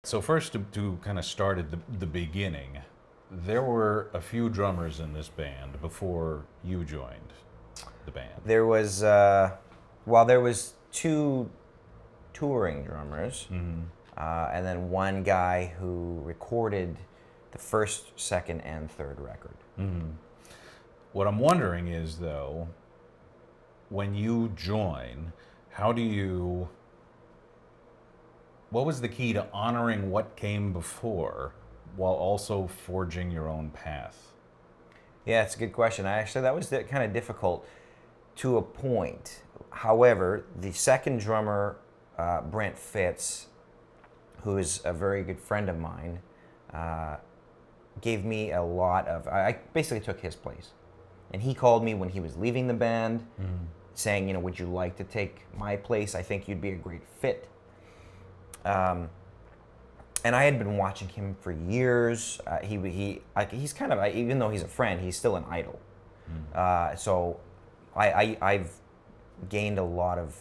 So first, to kind of start at the beginning, there were a few drummers in this band before you joined the band. There was, there was two touring drummers, and then one guy who recorded the first, second, and third record. What I'm wondering is, though, when you join, what was the key to honoring what came before while also forging your own path? Yeah, it's a good question. That was kind of difficult to a point. However, the second drummer, Brent Fitz, who is a very good friend of mine, gave me a lot of. I basically took his place, and he called me when he was leaving the band, saying, would you like to take my place? I think you'd be a great fit. And I had been watching him for years. He's kind of, even though he's a friend, he's still an idol. So I've gained a lot of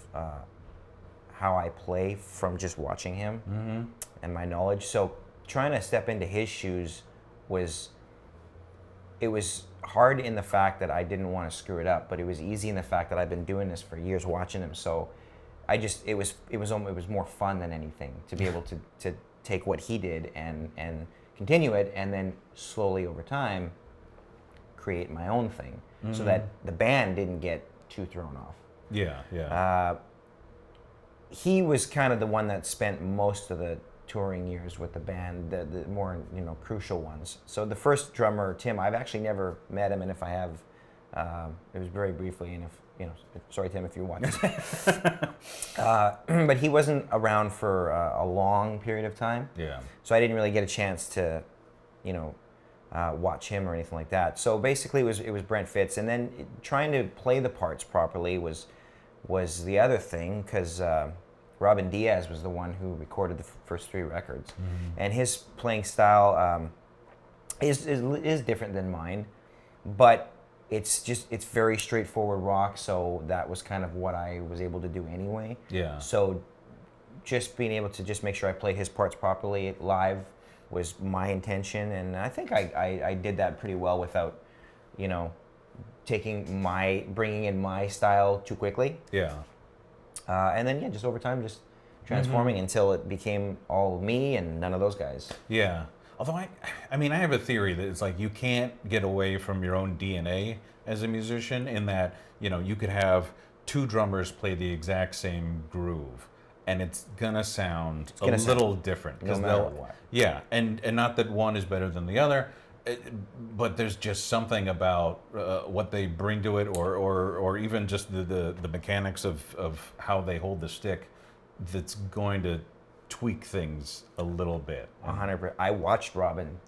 how I play from just watching him and my knowledge. So trying to step into his shoes was hard in the fact that I didn't want to screw it up, but it was easy in the fact that I've been doing this for years watching him. So it was more fun than anything to be able to take what he did and continue it, and then slowly over time create my own thing, so that the band didn't get too thrown off. Yeah. He was kind of the one that spent most of the touring years with the band, the more crucial ones. So the first drummer, Tim, I've actually never met him, and if I have, it was very briefly, and sorry Tim if you watch it. But he wasn't around for a long period of time. Yeah. So I didn't really get a chance to, watch him or anything like that. So basically it was Brent Fitz, and then trying to play the parts properly was the other thing, because Robin Diaz was the one who recorded the first three records, and his playing style is different than mine, but it's very straightforward rock, so that was kind of what I was able to do anyway. Yeah. So just being able to just make sure I played his parts properly live was my intention, and I think I did that pretty well without, bringing in my style too quickly. Yeah. And then just over time, just transforming until it became all me and none of those guys. Yeah. Although I have a theory that it's like you can't get away from your own DNA as a musician, in that, you could have two drummers play the exact same groove, and it's gonna sound a little different. No matter what. Yeah, and not that one is better than the other, but there's just something about what they bring to it, or even just the mechanics of how they hold the stick, that's going to tweak things a little bit. 100%. I watched Robin,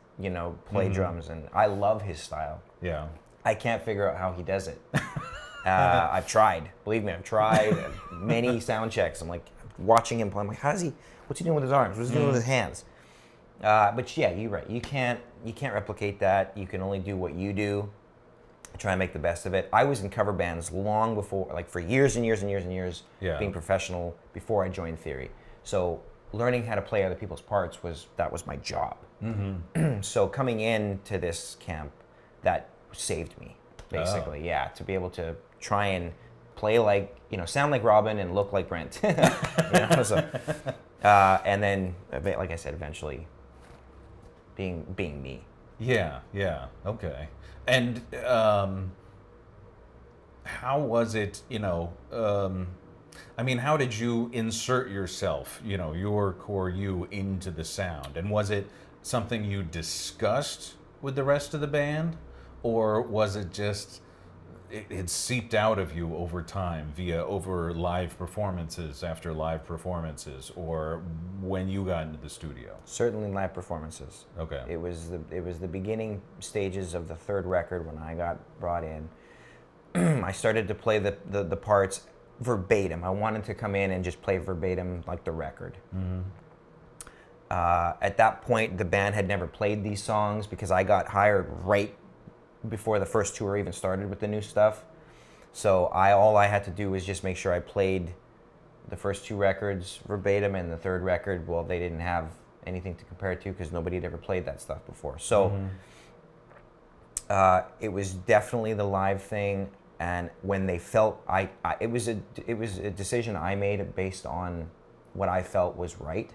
play drums, and I love his style. Yeah. I can't figure out how he does it. I've tried. Believe me, I've tried many sound checks. I'm like watching him play. I'm like, what's he doing with his arms? What's he doing with his hands? But yeah, you're right. You can't replicate that. You can only do what you do. Try and make the best of it. I was in cover bands long before, like for years and years and years and years, being professional before I joined Theory. So learning how to play other people's parts was my job. So coming into this camp, that saved me, basically. Oh. Yeah, to be able to try and play like, sound like Robin and look like Brent. So, and then, like I said, eventually being me. Yeah. Okay. And how was it, how did you insert yourself, your core you, into the sound? And was it something you discussed with the rest of the band? Or was it just, it seeped out of you over time over live performances after live performances, or when you got into the studio? Certainly live performances. Okay. It was the beginning stages of the third record when I got brought in. I started to play the parts verbatim. I wanted to come in and just play verbatim like the record. At that point, the band had never played these songs because I got hired right before the first tour even started with the new stuff. So all I had to do was just make sure I played the first two records verbatim, and the third record, well, they didn't have anything to compare it to because nobody had ever played that stuff before. So it was definitely the live thing. And when they felt, it was a decision I made based on what I felt was right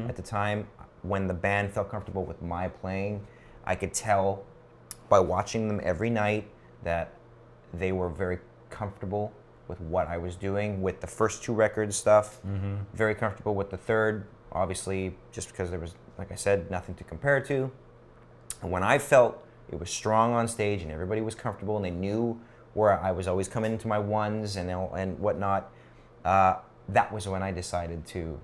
at the time. When the band felt comfortable with my playing, I could tell by watching them every night that they were very comfortable with what I was doing with the first 2 records stuff, very comfortable with the third, obviously just because there was, like I said, nothing to compare to. And when I felt it was strong on stage and everybody was comfortable and they knew where I was always coming into my ones and whatnot, that was when I decided to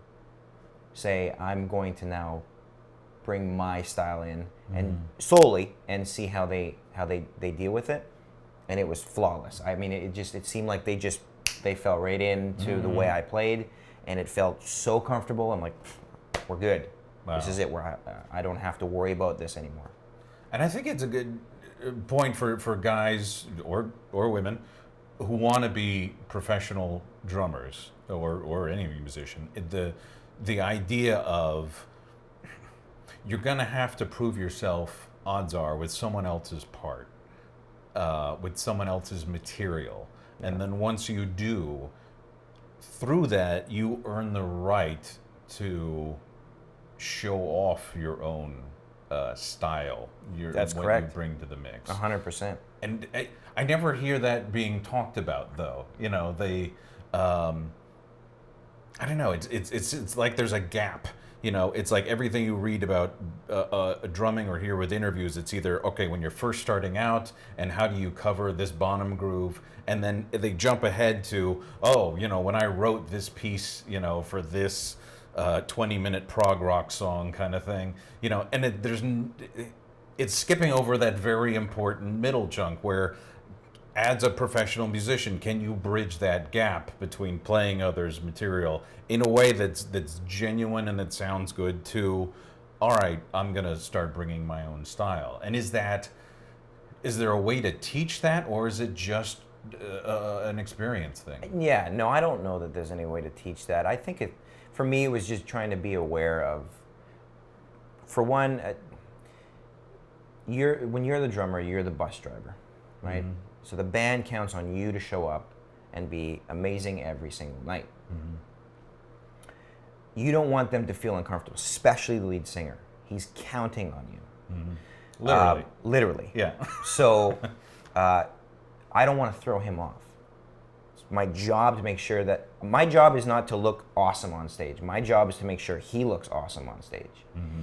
say, I'm going to now bring my style in and solely and see how they deal with it. And it was flawless. I mean, it seemed like they fell right into the way I played, and it felt so comfortable. I'm like, we're good. Wow. This is it. Where I don't have to worry about this anymore. And I think it's a good point for guys or women who want to be professional drummers or any musician. The idea of you're going to have to prove yourself, odds are, with someone else's part, with someone else's material. Yeah. And then once you do, through that, you earn the right to show off your own style. That's what correct. You bring to the mix. 100%. And I never hear that being talked about, though. You know, I don't know. It's like there's a gap. You know, it's like everything you read about drumming or hear with interviews, it's either, okay, when you're first starting out, and how do you cover this bottom groove? And then they jump ahead to, oh, you know, when I wrote this piece, you know, for this 20-minute prog rock song kind of thing, you know, and it's skipping over that very important middle chunk where, as a professional musician, can you bridge that gap between playing others' material in a way that's genuine and that sounds good to, all right, I'm going to start bringing my own style? And is there a way to teach that, or is it just an experience thing? Yeah, no, I don't know that there's any way to teach that. I think for me, it was just trying to be aware of, for one, when you're the drummer, you're the bus driver, right? Mm-hmm. So the band counts on you to show up and be amazing every single night. Mm-hmm. You don't want them to feel uncomfortable, especially the lead singer. He's counting on you. Mm-hmm. Literally. Yeah. So I don't want to throw him off. It's my job to make sure that, my job is not to look awesome on stage. My job is to make sure he looks awesome on stage. Mm-hmm.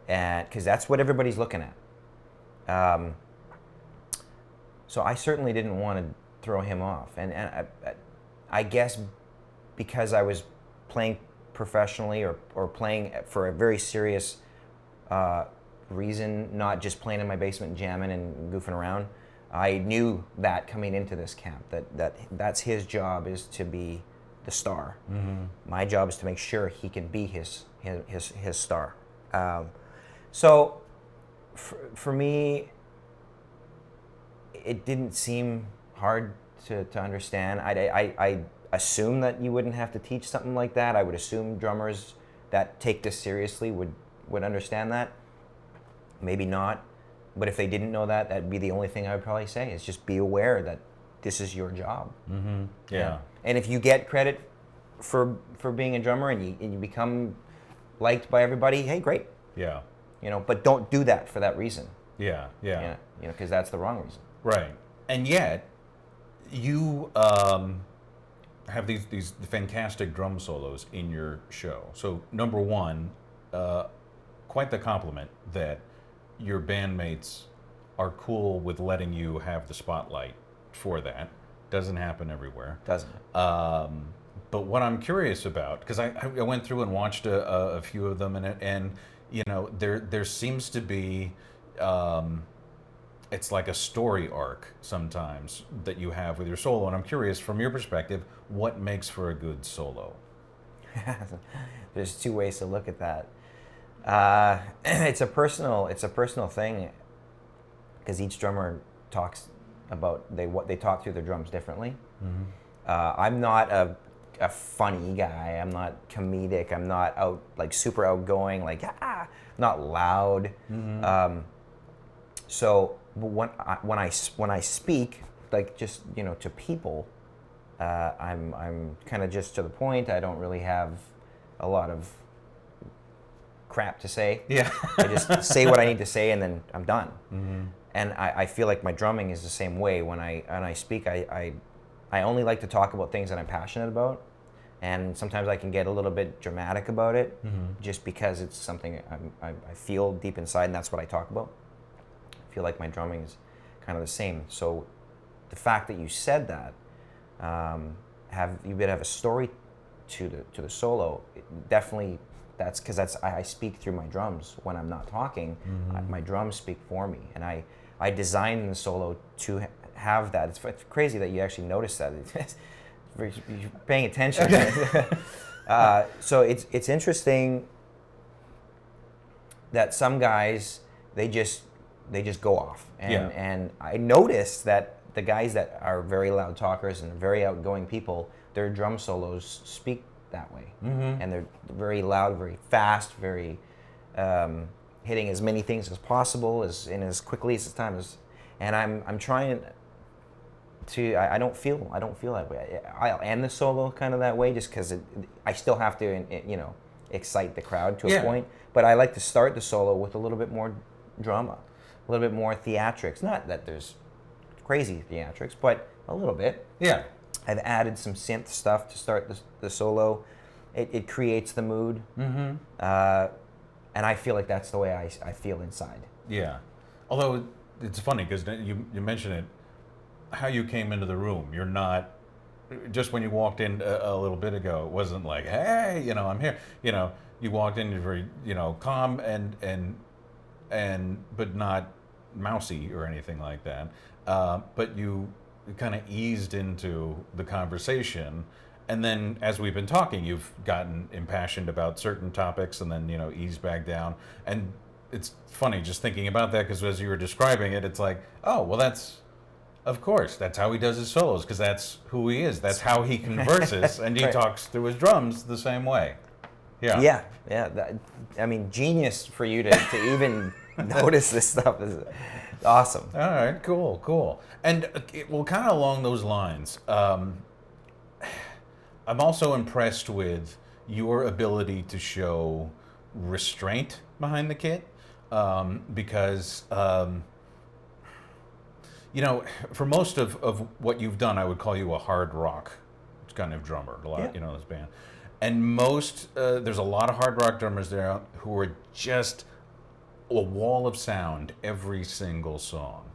And because that's what everybody's looking at. So I certainly didn't want to throw him off. And I guess because I was playing professionally or playing for a very serious reason, not just playing in my basement jamming and goofing around, I knew that coming into this camp, that's his job, is to be the star. Mm-hmm. My job is to make sure he can be his star. So for me, it didn't seem hard to understand. I assume that you wouldn't have to teach something like that. I would assume drummers that take this seriously would understand that. Maybe not. But if they didn't know that, that'd be the only thing I would probably say, is just be aware that this is your job. Mm-hmm. Yeah. And if you get credit for being a drummer and you become liked by everybody, hey, great. Yeah. You know, but don't do that for that reason. Yeah. You know, because that's the wrong reason. Right. And yet, you have these fantastic drum solos in your show. So, number one, quite the compliment that your bandmates are cool with letting you have the spotlight for that. Doesn't happen everywhere. Doesn't. But what I'm curious about, because I went through and watched a few of them, and you know, there seems to be, it's like a story arc sometimes that you have with your solo, and I'm curious, from your perspective, what makes for a good solo? There's two ways to look at that. It's a personal thing, because each drummer talks about they talk through their drums differently. Mm-hmm. I'm not a funny guy. I'm not comedic. I'm not super outgoing. Not loud. So when I speak, just to people, I'm kind of just to the point. I don't really have a lot of crap to say. Yeah. I just say what I need to say, and then I'm done. And I feel like my drumming is the same way. When I speak, I only like to talk about things that I'm passionate about, and sometimes I can get a little bit dramatic about it, just because it's something I feel deep inside, and that's what I talk about. I feel like my drumming is kind of the same. So the fact that you said that, you have a story to the solo, definitely. That's because I speak through my drums when I'm not talking. My drums speak for me, and I designed the solo to have that. It's crazy that you actually noticed that. You're paying attention. So it's interesting that some guys they just go off, and I noticed that the guys that are very loud talkers and very outgoing people, their drum solos speak that way, and they're very loud, very fast, very hitting as many things as possible as quickly as time as. And I'm trying to. I don't feel that way. I'll end the solo kind of that way, just because I still have to excite the crowd to a point. But I like to start the solo with a little bit more drama, a little bit more theatrics. Not that there's crazy theatrics, but a little bit. Yeah. I've added some synth stuff to start the solo. It creates the mood, and I feel like that's the way I feel inside. Yeah. Although it's funny because you mentioned it, how you came into the room. You're not, just when you walked in a little bit ago, it wasn't like, hey, I'm here. You walked in, you're very, calm and but not mousy or anything like that. But you kind of eased into the conversation, and then as we've been talking, you've gotten impassioned about certain topics, and then eased back down. And it's funny just thinking about that, because as you were describing it, it's like, oh well, of course that's how he does his solos, because that's who he is, that's how he converses, and he talks through his drums the same way. Yeah. Genius for you to even notice this stuff is awesome. All right, cool. And well, kind of along those lines, I'm also impressed with your ability to show restraint behind the kit, because for most of what you've done, I would call you a hard rock kind of drummer. A lot, this band, and there's a lot of hard rock drummers there who are just a wall of sound every single song.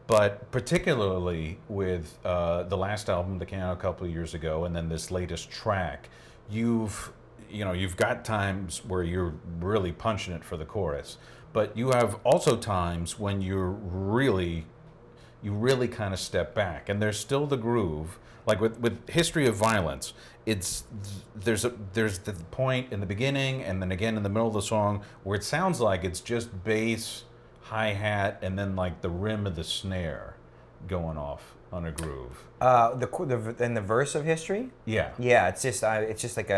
But particularly with the last album that came out a couple of years ago, and then this latest track, you've got times where you're really punching it for the chorus, but you have also times when you really kind of step back, and there's still the groove. Like with History of Violence, there's the point in the beginning and then again in the middle of the song where it sounds like it's just bass, hi-hat, and then like the rim of the snare going off on a groove. In the verse of History? Yeah. Yeah, it's just like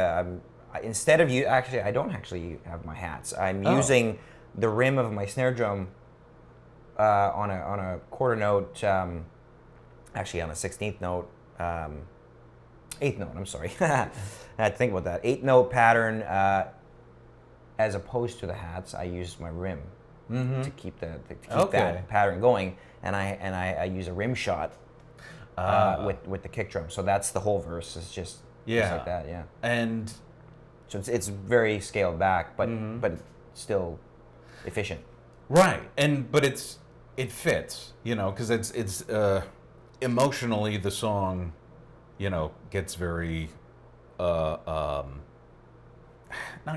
instead of you, actually, I don't actually have my hats. I'm using the rim of my snare drum on a quarter note, actually on a 16th note, 8th note, I'm sorry. I had to think about that. 8th note pattern, as opposed to the hats, I use my rim to keep that pattern going, and I use a rim shot with the kick drum. So that's the whole verse. It's just like that, yeah. And so it's very scaled back, but still efficient. Right, but it fits, because it's emotionally the song, gets very not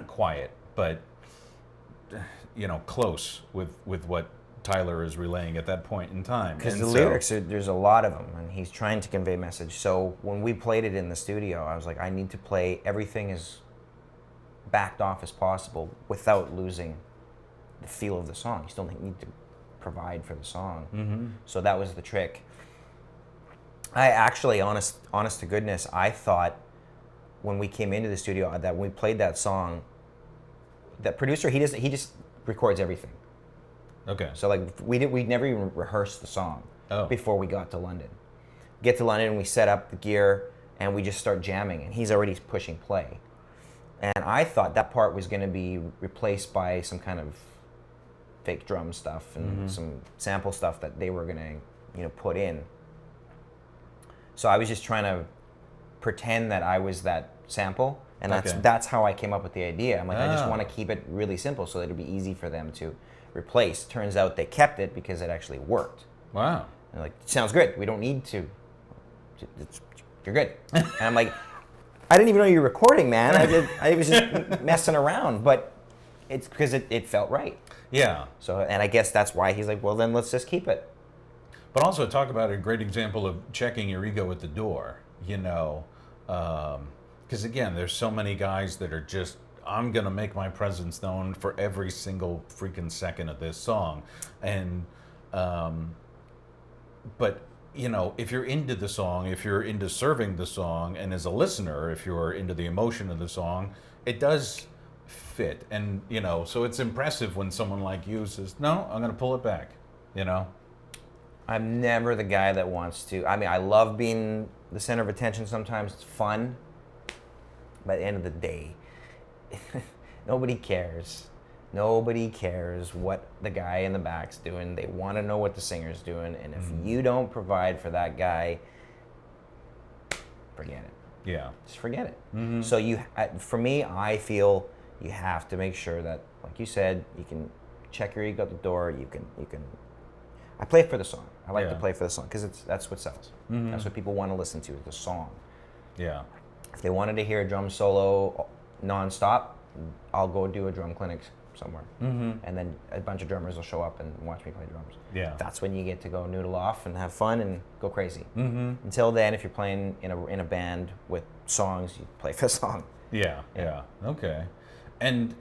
quiet, but close with what Tyler is relaying at that point in time. Because the lyrics, there's a lot of them, and he's trying to convey message. So when we played it in the studio, I was like, I need to play everything as backed off as possible without losing the feel of the song. You still need to provide for the song. So that was the trick. I actually, honest to goodness, I thought when we came into the studio, that when we played that song, that producer, he just records everything. Okay. So like we never even rehearsed the song before we got to London. Get to London and we set up the gear and we just start jamming and he's already pushing play. And I thought that part was going to be replaced by some kind of fake drum stuff and some sample stuff that they were going to, put in. So I was just trying to pretend that I was that sample, and that's how I came up with the idea. I'm like, I just want to keep it really simple so that it'd be easy for them to replace. Turns out they kept it because it actually worked. Wow. And like, sounds good. We don't need to. You're good. And I'm like, I didn't even know you were recording, man. I was just messing around, but it's because it felt right. Yeah. So, and I guess that's why he's like, well, then let's just keep it. But also talk about a great example of checking your ego at the door, because again, there's so many guys that are just, I'm going to make my presence known for every single freaking second of this song. And, but, if you're into the song, if you're into serving the song, and as a listener, if you're into the emotion of the song, it does fit. And, so it's impressive when someone like you says, no, I'm going to pull it back, I'm never the guy that wants to. I mean, I love being the center of attention sometimes. It's fun. But at the end of the day, nobody cares. Nobody cares what the guy in the back's doing. They want to know what the singer's doing. And if you don't provide for that guy, forget it. Yeah. Just forget it. So for me, I feel you have to make sure that, like you said, you can check your ego at the door. You can. I play for the song. I like to play for the song because that's what sells. That's what people want to listen to, is the song. Yeah. If they wanted to hear a drum solo nonstop, I'll go do a drum clinic somewhere. And then a bunch of drummers will show up and watch me play drums. Yeah. That's when you get to go noodle off and have fun and go crazy. Until then, if you're playing in a band with songs, you play for the song. Yeah. Okay. And,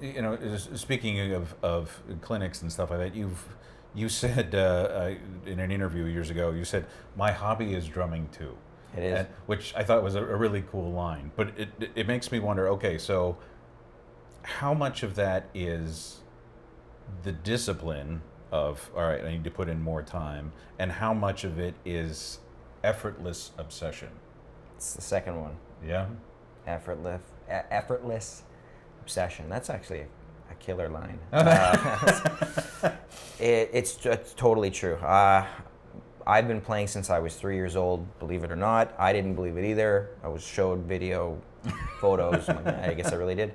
speaking of clinics and stuff like that, you said in an interview years ago, you said, my hobby is drumming too. It is. Which I thought was a really cool line. But it makes me wonder, okay, so how much of that is the discipline of, all right, I need to put in more time, and how much of it is effortless obsession? It's the second one. Yeah? Effortless obsession. That's actually a killer line. It's totally true. I've been playing since I was 3 years old, believe it or not. I didn't believe it either. I was showed video, photos. I'm like, I guess I really did.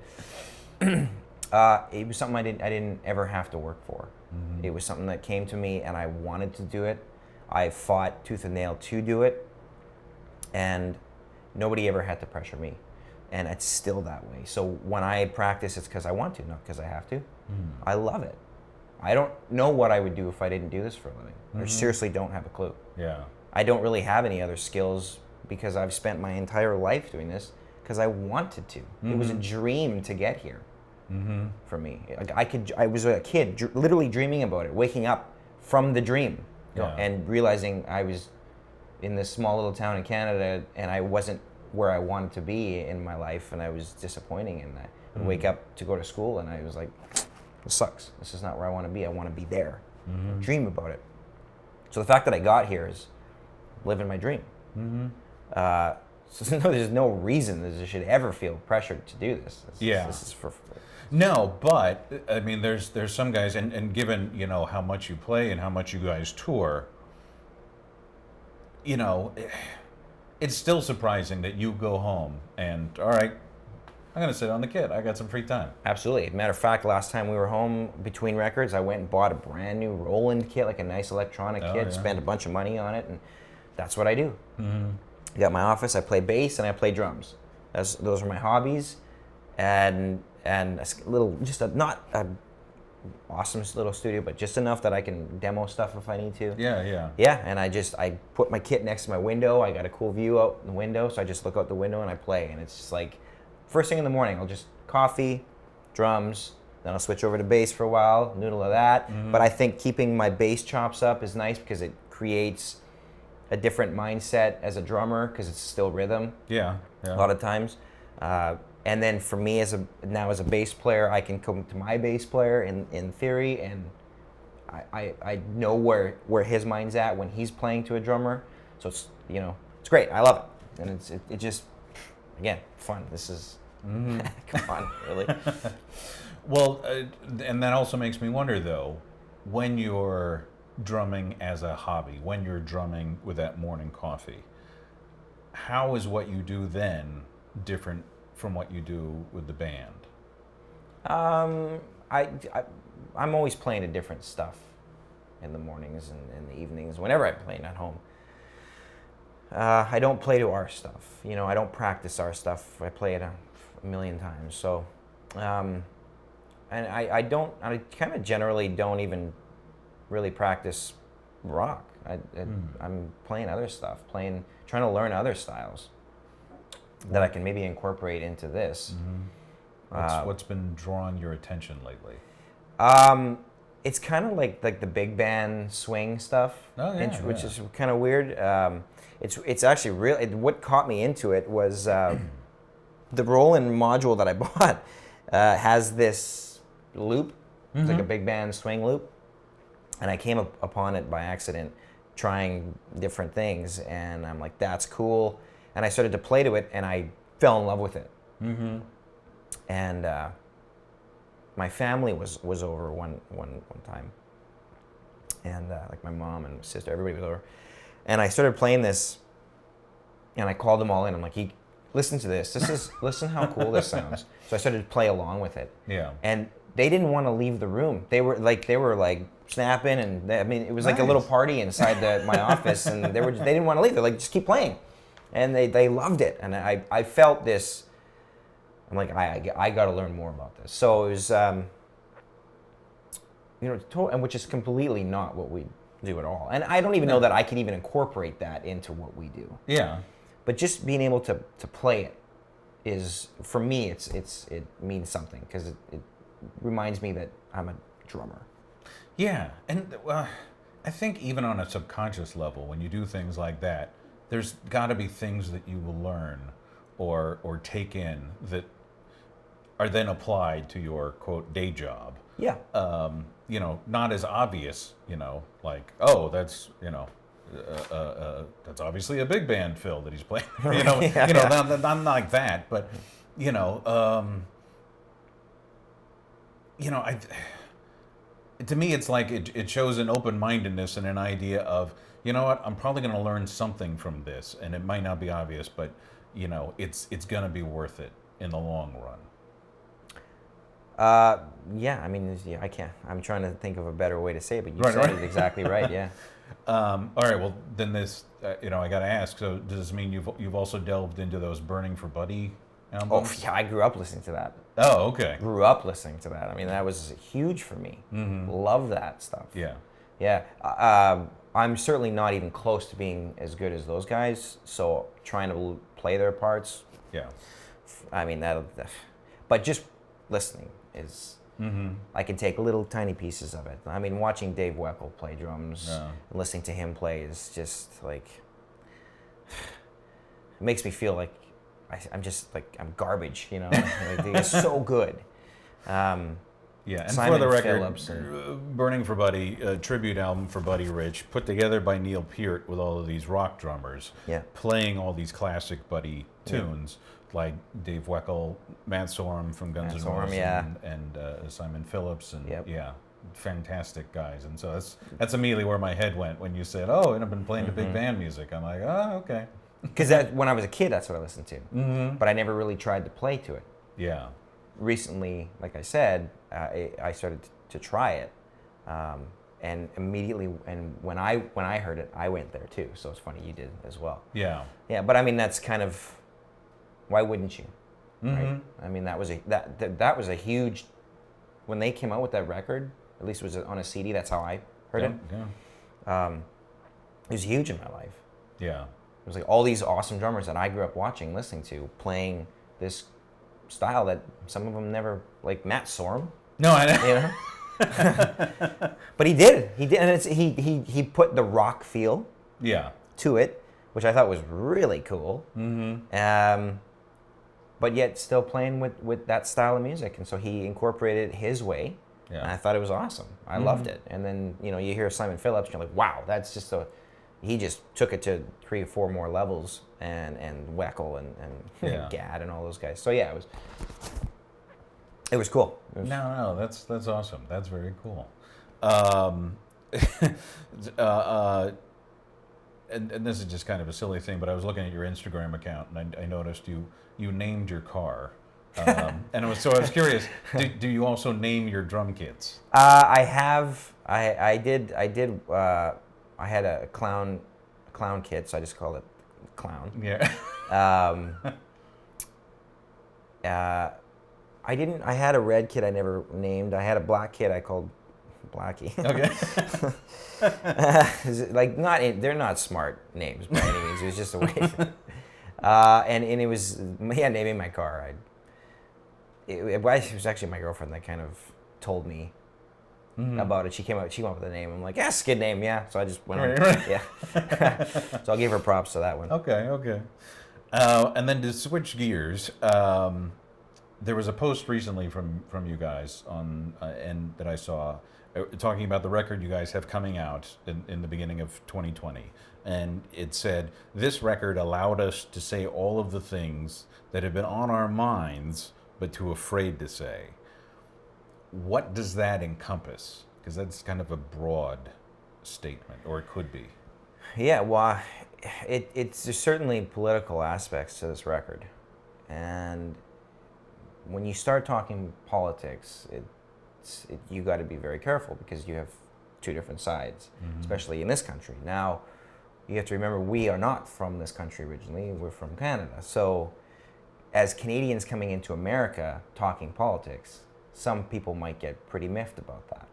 It was something I didn't ever have to work for. It was something that came to me and I wanted to do it. I fought tooth and nail to do it, and nobody ever had to pressure me. And it's still that way. So when I practice, it's because I want to, not because I have to. I love it. I don't know what I would do if I didn't do this for a living. I seriously don't have a clue. Yeah. I don't really have any other skills because I've spent my entire life doing this because I wanted to. It was a dream to get here for me. Like I was a kid literally dreaming about it, waking up from the dream and realizing I was in this small little town in Canada and I wasn't where I wanted to be in my life, and I was disappointing in that. I'd wake up to go to school and I was like, this sucks. This is not where I want to be. I want to be there. Dream about it. So the fact that I got here is living my dream. So there's no reason that I should ever feel pressured to do this. This is for. No, but I mean, there's some guys, and given how much you play and how much you guys tour, it's still surprising that you go home and, all right, I'm going to sit on the kit. I got some free time. Absolutely. Matter of fact, last time we were home between records, I went and bought a brand new Roland kit, like a nice electronic kit, spent a bunch of money on it, and that's what I do. I got my office, I play bass, and I play drums. Those are my hobbies, and a little, not a awesome little studio, but just enough that I can demo stuff if I need to. Yeah, and I put my kit next to my window. I got a cool view out the window, so I just look out the window and I play, and it's just like, first thing in the morning, I'll just coffee, drums, then I'll switch over to bass for a while, noodle of that. But I think keeping my bass chops up is nice because it creates a different mindset as a drummer because it's still rhythm. Yeah. A lot of times. And then for me now as a bass player, I can come to my bass player in theory, and I know where his mind's at when he's playing to a drummer. So it's it's great. I love it, and it just again fun. This is fun, really. Well, and that also makes me wonder though, when you're drumming as a hobby, when you're drumming with that morning coffee, how is what you do then different from what you do with the band? I'm always playing a different stuff in the mornings and in the evenings, whenever I'm playing at home. I don't play to our stuff. I don't practice our stuff. I play it a million times. So, and I kind of generally don't even really practice rock. I'm playing other stuff, trying to learn other styles that I can maybe incorporate into this. What's been drawing your attention lately? It's kind of like the big band swing stuff, which is kind of weird. It's actually really what caught me into it was the Roland module that I bought has this loop. It's like a big band swing loop, and I came upon it by accident trying different things, and I'm like, that's cool. And I started to play to it, and I fell in love with it. And my family was over one time, and like my mom and my sister, everybody was over, and I started playing this, and I called them all in. I'm like, listen to this. Listen how cool this sounds. So I started to play along with it. Yeah. And they didn't want to leave the room. They were like snapping, and it was like a little party inside my office, and they didn't want to leave. They're like, just keep playing, and they loved it. And I felt this. I'm like, I got to learn more about this. So it was, and which is completely not what we do at all. And I don't even know that I can even incorporate that into what we do. Yeah. But just being able to play it is, for me, it means something, because it reminds me that I'm a drummer. Yeah, and I think even on a subconscious level, when you do things like that, there's got to be things that you will learn or take in that are then applied to your quote day job. Yeah. Not as obvious. Like, oh, that's that's obviously a big band fill that he's playing. Not like that, but to me, it's like it shows an open-mindedness and an idea of, you know what, I'm probably going to learn something from this, and it might not be obvious, but it's going to be worth it in the long run. Yeah, I can't. I'm trying to think of a better way to say it, but you said it exactly right. Yeah. All right. Well, then this, I got to ask. So, does this mean you've also delved into those Burning for Buddy albums? Oh yeah, I grew up listening to that. Oh, okay. Grew up listening to that. That was huge for me. Love that stuff. Yeah. Yeah. I'm certainly not even close to being as good as those guys. So trying to play their parts. Yeah. But just listening is. I can take little tiny pieces of it. Watching Dave Weckl play drums, listening to him play is just like, it makes me feel like I'm just like I'm garbage, It's so good. And Simon for the record, Phillips Burning for Buddy, a tribute album for Buddy Rich, put together by Neil Peart with all of these rock drummers, playing all these classic Buddy tunes. Like Dave Weckl, Matt Sorum from Guns N' Roses, and Simon Phillips, and fantastic guys. And so that's immediately where my head went when you said, "Oh, and I've been playing the big band music." I'm like, "Oh, okay." Because when I was a kid, that's what I listened to. But I never really tried to play to it. Yeah. Recently, like I said, I started to try it, and immediately, and when I heard it, I went there too. So it's funny you did as well. Yeah. Yeah, but that's kind of. Why wouldn't you? Right? That was a huge. When they came out with that record, at least it was on a CD. That's how I heard it. Yeah. It was huge in my life. Yeah. It was like all these awesome drummers that I grew up watching, listening to, playing this style that some of them never, like Matt Sorum. No, I know. But he did. He did, and he put the rock feel. Yeah. To it, which I thought was really cool. but yet still playing with that style of music. And so he incorporated it his way, Yeah. and I thought it was awesome. I loved it. And then, you know, you hear Simon Phillips, and you're like, wow, that's just he just took it to 3 or 4 more levels, and Weckl and Yeah. Gad and all those guys. So yeah, it was cool. No, that's awesome. That's very cool. And this is just kind of a silly thing, but I was looking at your Instagram account, and I noticed you named your car. And I was curious, do you also name your drum kits? I have. I did. I had a clown kit, so I just called it Clown. Yeah. I didn't. I had a red kit I never named. I had a black kit I called Blackie. Okay. Like they're not smart names by any means. It was just a way. And it was naming my car. It was actually my girlfriend that kind of told me about it. She came up with the name. I'm like, yeah, skid name, yeah. So I just went on. Right. Yeah. So I'll give her props to that one. Okay. And then to switch gears, there was a post recently from you guys on and that I saw talking about the record you guys have coming out in the beginning of 2020, and it said this record allowed us to say all of the things that have been on our minds but too afraid to say. What does that encompass? Because that's kind of a broad statement, or it could be. Yeah, well, there's certainly political aspects to this record, and when you start talking politics, you got to be very careful because you have 2 different sides, especially in this country. Now, you have to remember we are not from this country originally; we're from Canada. So, as Canadians coming into America talking politics, some people might get pretty miffed about that.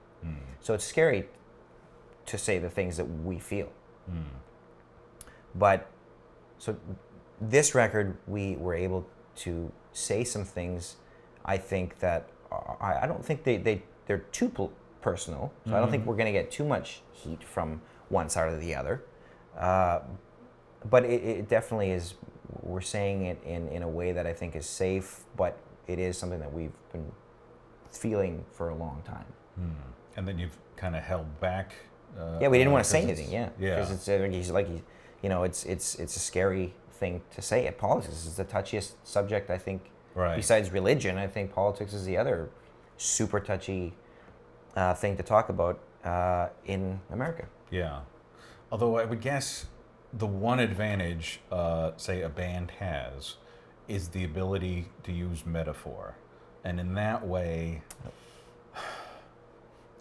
So it's scary to say the things that we feel. But so this record, we were able to say some things. I think that I don't think they're too personal. So I don't think we're going to get too much heat from one side or the other. But it definitely is. We're saying it in a way that I think is safe, but it is something that we've been feeling for a long time. And then you've kind of held back. Yeah, we didn't want to say anything. Yeah, Yeah. because it's a scary thing to say. Politics is the touchiest subject, I think. Right. Besides religion, I think politics is the other super touchy thing to talk about in America. Yeah. Although I would guess the one advantage, say, a band has is the ability to use metaphor. And in that way,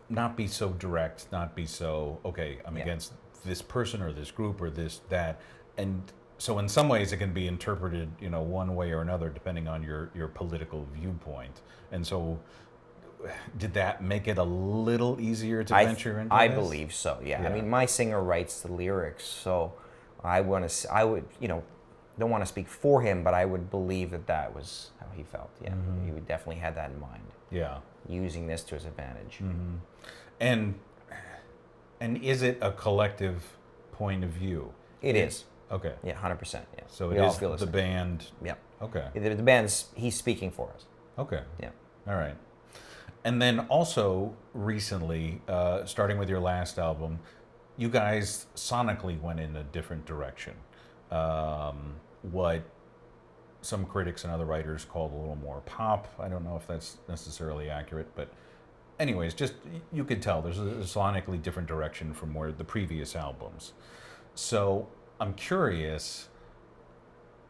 not be so direct, not be so, okay, I'm against this person or this group or this, that. And so in some ways it can be interpreted, one way or another depending on your political viewpoint. And so did that make it a little easier to venture into I this? believe so, yeah. I mean, my singer writes the lyrics, so I would, don't want to speak for him, but I would believe that was how he felt, yeah. He would definitely had that in mind. Yeah. Using this to his advantage. And is it a collective point of view? It is. Okay. Yeah, 100%. Yeah. So we it all is feel the same. band. Yeah. Okay. The band's, he's speaking for us. Okay. Yeah. All right. And then also recently, starting with your last album, you guys sonically went in a different direction. What some critics and other writers called a little more pop. I don't know if that's necessarily accurate, but anyways, just you could tell there's a sonically different direction from where the previous albums. So I'm curious,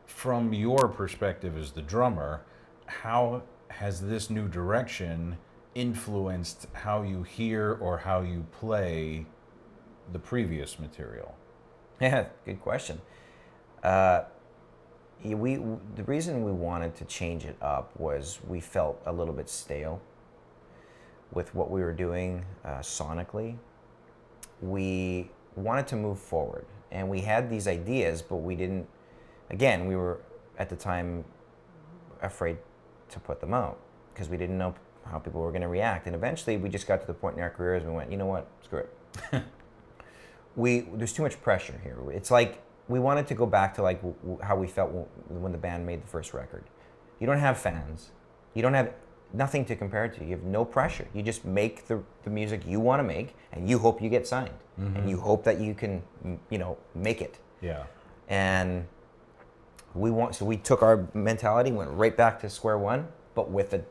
from your perspective as the drummer, how has this new direction influenced how you hear or how you play the previous material? Yeah, good question. The reason we wanted to change it up was we felt a little bit stale with what we were doing sonically. We wanted to move forward, and we had these ideas, but we didn't. Again, we were at the time afraid to put them out because we didn't know how people were going to react. And eventually, we just got to the point in our careers and we went, you know what, screw it. There's too much pressure here. It's like we wanted to go back to like how we felt when the band made the first record. You don't have fans. You don't have nothing to compare it to. You have no pressure. You just make the music you want to make, and you hope you get signed, and you hope that you can, make it. Yeah. And so we took our mentality, went right back to square one, but with a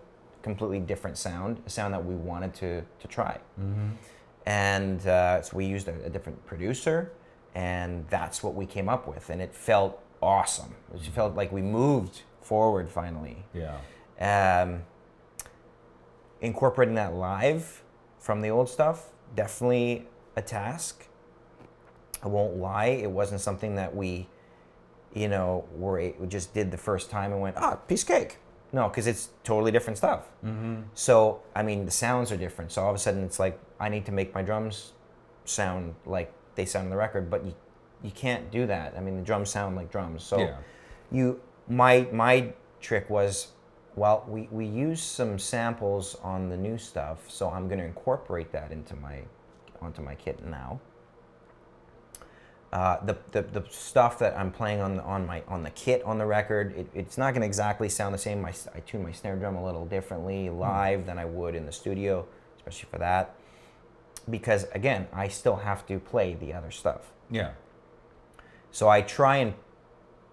completely different sound, a sound that we wanted to try. And so we used a different producer, and that's what we came up with, and it felt awesome. It felt like we moved forward finally. Yeah. Incorporating that live from the old stuff, definitely a task. I won't lie, it wasn't something that we just did the first time and went, piece of cake. No, because it's totally different stuff. So, the sounds are different. So all of a sudden it's like, I need to make my drums sound like they sound on the record, but you can't do that. The drums sound like drums. So my trick was, well, we use some samples on the new stuff, so I'm going to incorporate that onto my kit now. The stuff that I'm playing on the kit on the record, it's not going to exactly sound the same. I tune my snare drum a little differently live than I would in the studio, especially for that, because again, I still have to play the other stuff. Yeah. So I try and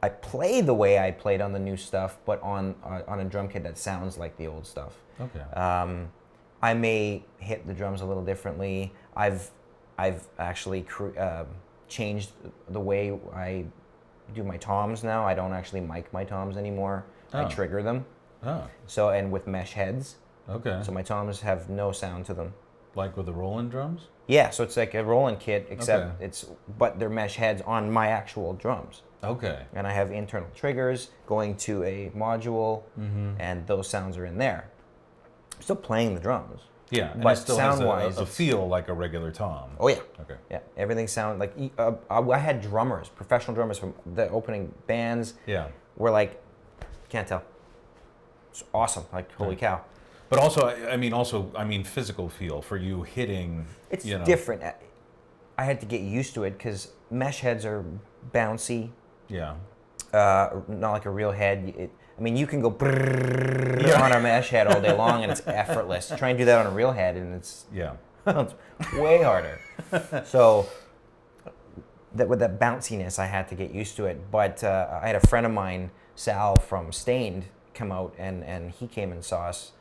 I play the way I played on the new stuff, but on a drum kit that sounds like the old stuff. Okay. I may hit the drums a little differently. I've actually changed the way I do my toms now. I don't actually mic my toms anymore. I trigger them. Oh. So, and with mesh heads. Okay. So my toms have no sound to them. Like with the Roland drums? Yeah, so it's like a Roland kit, except but they're mesh heads on my actual drums. Okay. And I have internal triggers going to a module, and those sounds are in there. I'm still playing the drums. Yeah, and but it still sound-wise, has a feel like a regular tom. Oh yeah. Okay. Yeah, everything sounds like I had drummers, professional drummers from the opening bands. Yeah. Were like, can't tell. It's awesome. Like, holy cow. But also, physical feel for you hitting. It's different. I had to get used to it because mesh heads are bouncy. Yeah. Not like a real head. You can go on a mesh head all day long and it's effortless. Try and do that on a real head and it's it's way harder. So with that bounciness, I had to get used to it. But I had a friend of mine, Sal from Stained, come out and he came and saw us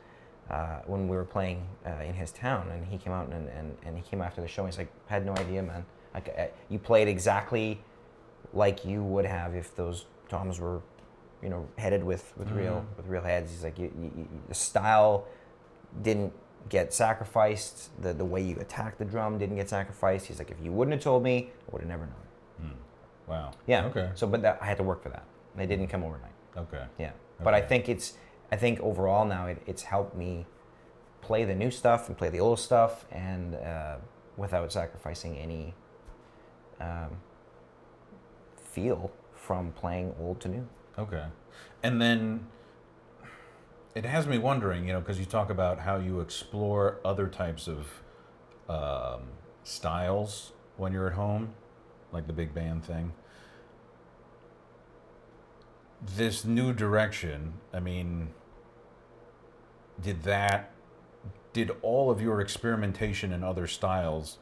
when we were playing in his town, and he came out and he came after the show and he's like, I had no idea, man. Like, you played exactly like you would have if those toms were, headed with real heads. He's like, the style didn't get sacrificed. The way you attack the drum didn't get sacrificed. He's like, if you wouldn't have told me, I would have never known. Wow. Yeah. Okay. So, but I had to work for that. It didn't come overnight. Okay. Yeah. Okay. But I think overall now it's helped me play the new stuff and play the old stuff, and without sacrificing any feel from playing old to new. Okay. And then it has me wondering, because you talk about how you explore other types of styles when you're at home, like the big band thing. This new direction, did all of your experimentation in other styles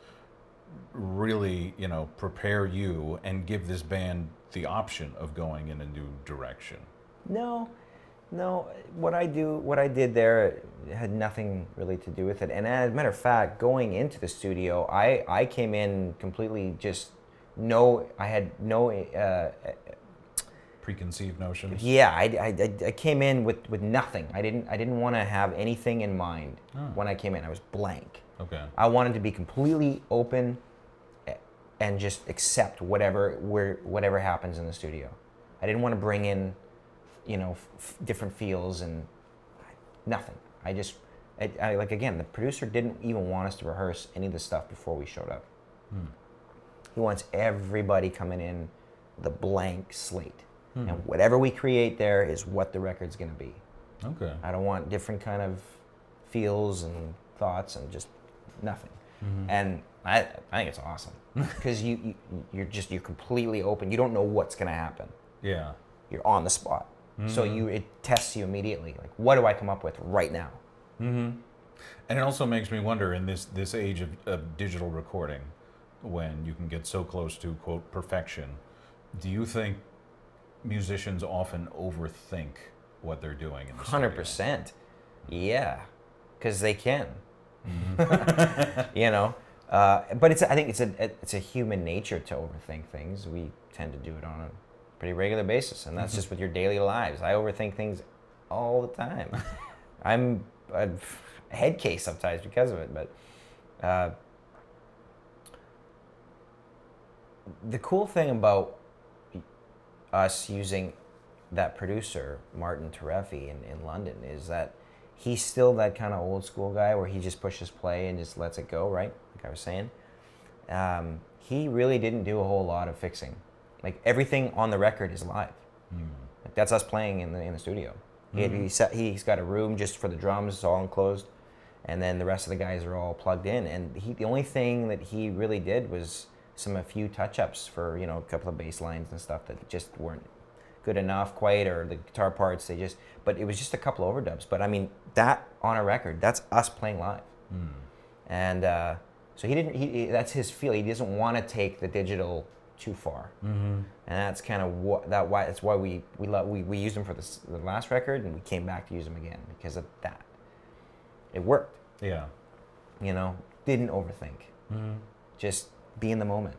really, prepare you and give this band the option of going in a new direction? No. What I did there had nothing really to do with it. And as a matter of fact, going into the studio, I came in completely I had no preconceived notions. Yeah, I came in with nothing. I didn't want to have anything in mind when I came in. I was blank. Okay. I wanted to be completely open and just accept whatever happens in the studio. I didn't want to bring in, different feels and nothing. Again, the producer didn't even want us to rehearse any of the stuff before we showed up. He wants everybody coming in with a blank slate. And whatever we create there is what the record's going to be. Okay. I don't want different kind of feels and thoughts and just nothing. And I think it's awesome because you're completely open. You don't know what's going to happen. Yeah. You're on the spot. So it tests you immediately. Like, what do I come up with right now? And it also makes me wonder, in this age of digital recording, when you can get so close to, quote, perfection, do you think musicians often overthink what they're doing in the studio? 100%. Yeah, because they can. But I think it's a human nature to overthink things. We tend to do it on a pretty regular basis, and that's just with your daily lives. I overthink things all the time. I'm a head case sometimes because of it, but the cool thing about us using that producer, Martin Tereffi in London, is that he's still that kind of old school guy where he just pushes play and just lets it go, right? Like I was saying. He really didn't do a whole lot of fixing. Like, everything on the record is live. Like, that's us playing in the studio. He's got a room just for the drums, it's all enclosed, and then the rest of the guys are all plugged in. And the only thing that he really did was a few touch-ups for, a couple of bass lines and stuff that just weren't good enough quite, or the guitar parts, but it was just a couple of overdubs. But I mean, that on a record, that's us playing live. And so that's his feel. He doesn't want to take the digital too far. And that's kind of that's why we used him for the last record, and we came back to use him again because of that. It worked. Yeah. Didn't overthink. Just be in the moment.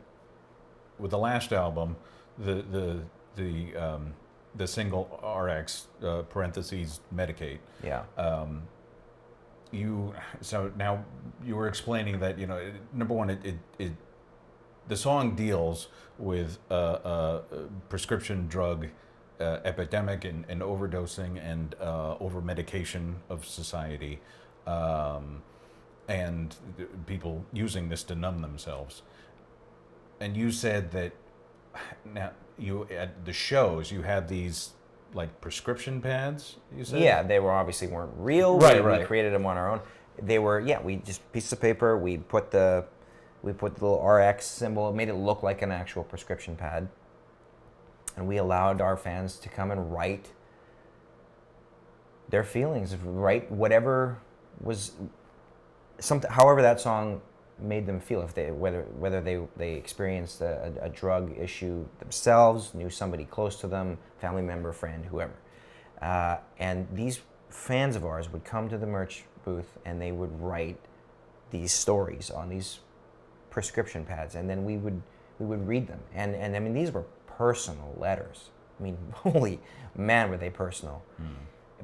With the last album, the single RX parentheses Medicate. Yeah. So now you were explaining that number one, the song deals with prescription drug epidemic and overdosing and over medication of society, and people using this to numb themselves. And you said that now you at the shows you had these like prescription pads. You said, yeah, they weren't real. Right, we created them on our own. They were, we just piece of paper. We put the little RX symbol. It made it look like an actual prescription pad, and we allowed our fans to come and write their feelings, write whatever was however that song made them feel, whether they experienced a drug issue themselves, knew somebody close to them, family member, friend, whoever. And these fans of ours would come to the merch booth and they would write these stories on these prescription pads, and then we would read them. And I mean, these were personal letters. I mean, holy man, were they personal.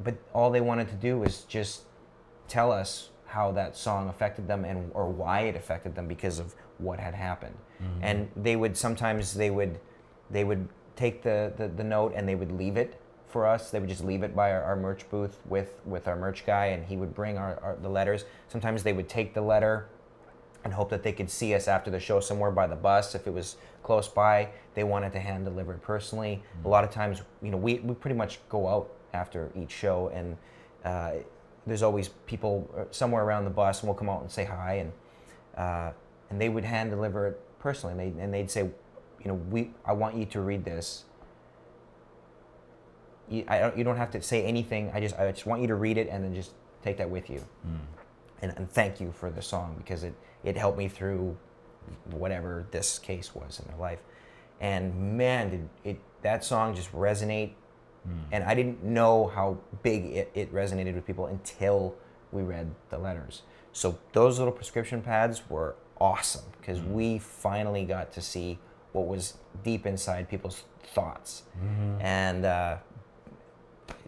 But all they wanted to do was just tell us how that song affected them or why it affected them because of what had happened. And they would take the note and they would leave it for us. They would just leave it by our merch booth with our merch guy, and he would bring the letters. Sometimes they would take the letter and hope that they could see us after the show somewhere by the bus. If it was close by, they wanted to hand deliver it personally. A lot of times, we pretty much go out after each show, and there's always people somewhere around the bus, and we'll come out and say hi, and they would hand deliver it personally, and they'd say, I want you to read this. You don't have to say anything. I just want you to read it and then just take that with you, and thank you for the song because it helped me through whatever this case was in their life. And man, did that song just resonate. And I didn't know how big it resonated with people until we read the letters. So those little prescription pads were awesome because we finally got to see what was deep inside people's thoughts. And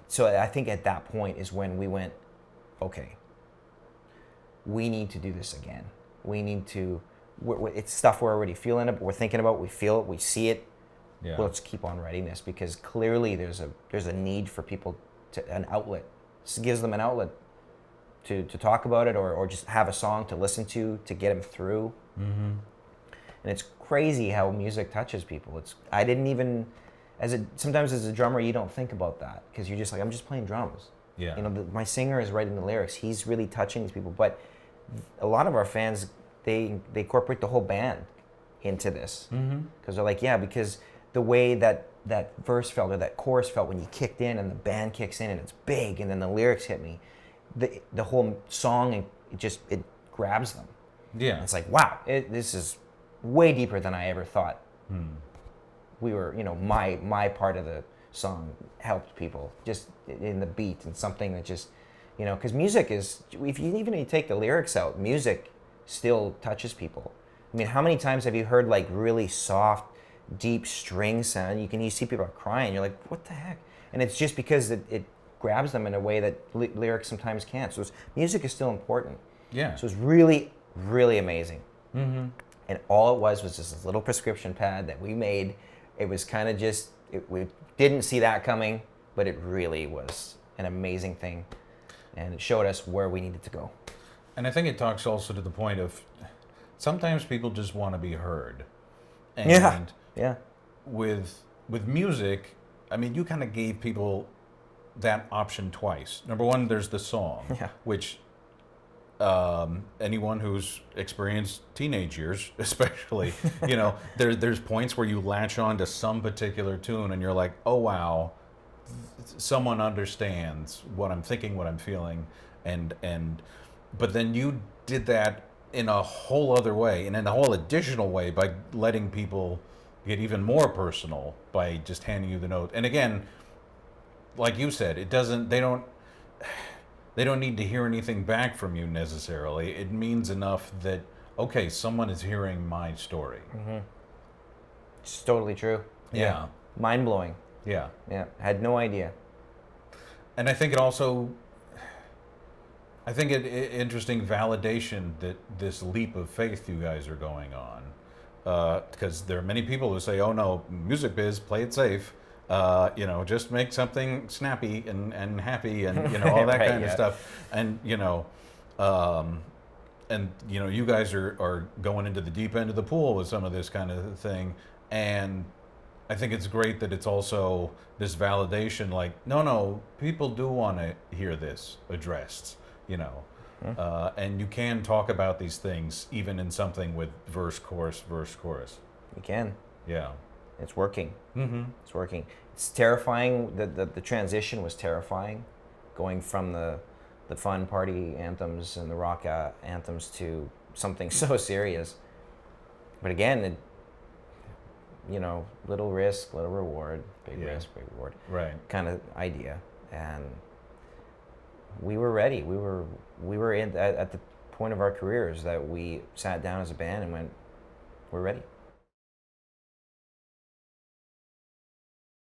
so I think at that point is when we went, okay, we need to do this again. We need to, it's stuff we're already feeling it, we're thinking about, we feel it, we see it. Yeah. Well, let's keep on writing this because clearly there's a need for people an outlet. This gives them an outlet to talk about it or just have a song to listen to get them through. And it's crazy how music touches people. I didn't even, sometimes as a drummer you don't think about that because you're just like, I'm just playing drums. Yeah. My singer is writing the lyrics. He's really touching these people. But a lot of our fans, they incorporate the whole band into this because they're like, because the way that that verse felt, or that chorus felt when you kicked in and the band kicks in and it's big, and then the lyrics hit me. The whole song, it grabs them. Yeah. It's like, wow, this is way deeper than I ever thought. We were, my part of the song helped people just in the beat, and something that just, because music is, if you take the lyrics out, music still touches people. I mean, how many times have you heard like really soft, deep string sound? You see people are crying. You're like, what the heck? And it's just because it grabs them in a way that lyrics sometimes can't. So music is still important. Yeah. So it's really, really amazing. Mm-hmm. And all it was just this little prescription pad that we made. It was kind of just, we didn't see that coming, but it really was an amazing thing. And it showed us where we needed to go. And I think it talks also to the point of sometimes people just want to be heard. And yeah. With music, I mean, you kind of gave people that option twice. Number one, there's the song, which anyone who's experienced teenage years, especially, there's points where you latch on to some particular tune and you're like, oh wow, someone understands what I'm thinking, what I'm feeling, but then you did that in a whole other way, and in a whole additional way, by letting people get even more personal by just handing you the note. And again, like you said, they don't need to hear anything back from you necessarily. It means enough that, okay, someone is hearing my story. Mm-hmm. It's totally true. Yeah. Mind blowing. Yeah. Yeah. Had no idea. And I think interesting validation that this leap of faith you guys are going on. Because there are many people who say, oh no, music biz, play it safe. Just make something snappy and happy and, all that kind of stuff. And, you guys are going into the deep end of the pool with some of this kind of thing. And I think it's great that it's also this validation, like, no, people do want to hear this addressed, and you can talk about these things even in something with verse, chorus. You can. Yeah. It's working. Mm-hmm. It's working. It's terrifying. The transition was terrifying, going from the fun party anthems and the rock anthems to something so serious. But again, little risk, little reward, big risk, big reward. Right. Kind of idea. And we were ready. We were at the point of our careers that we sat down as a band and went, we're ready.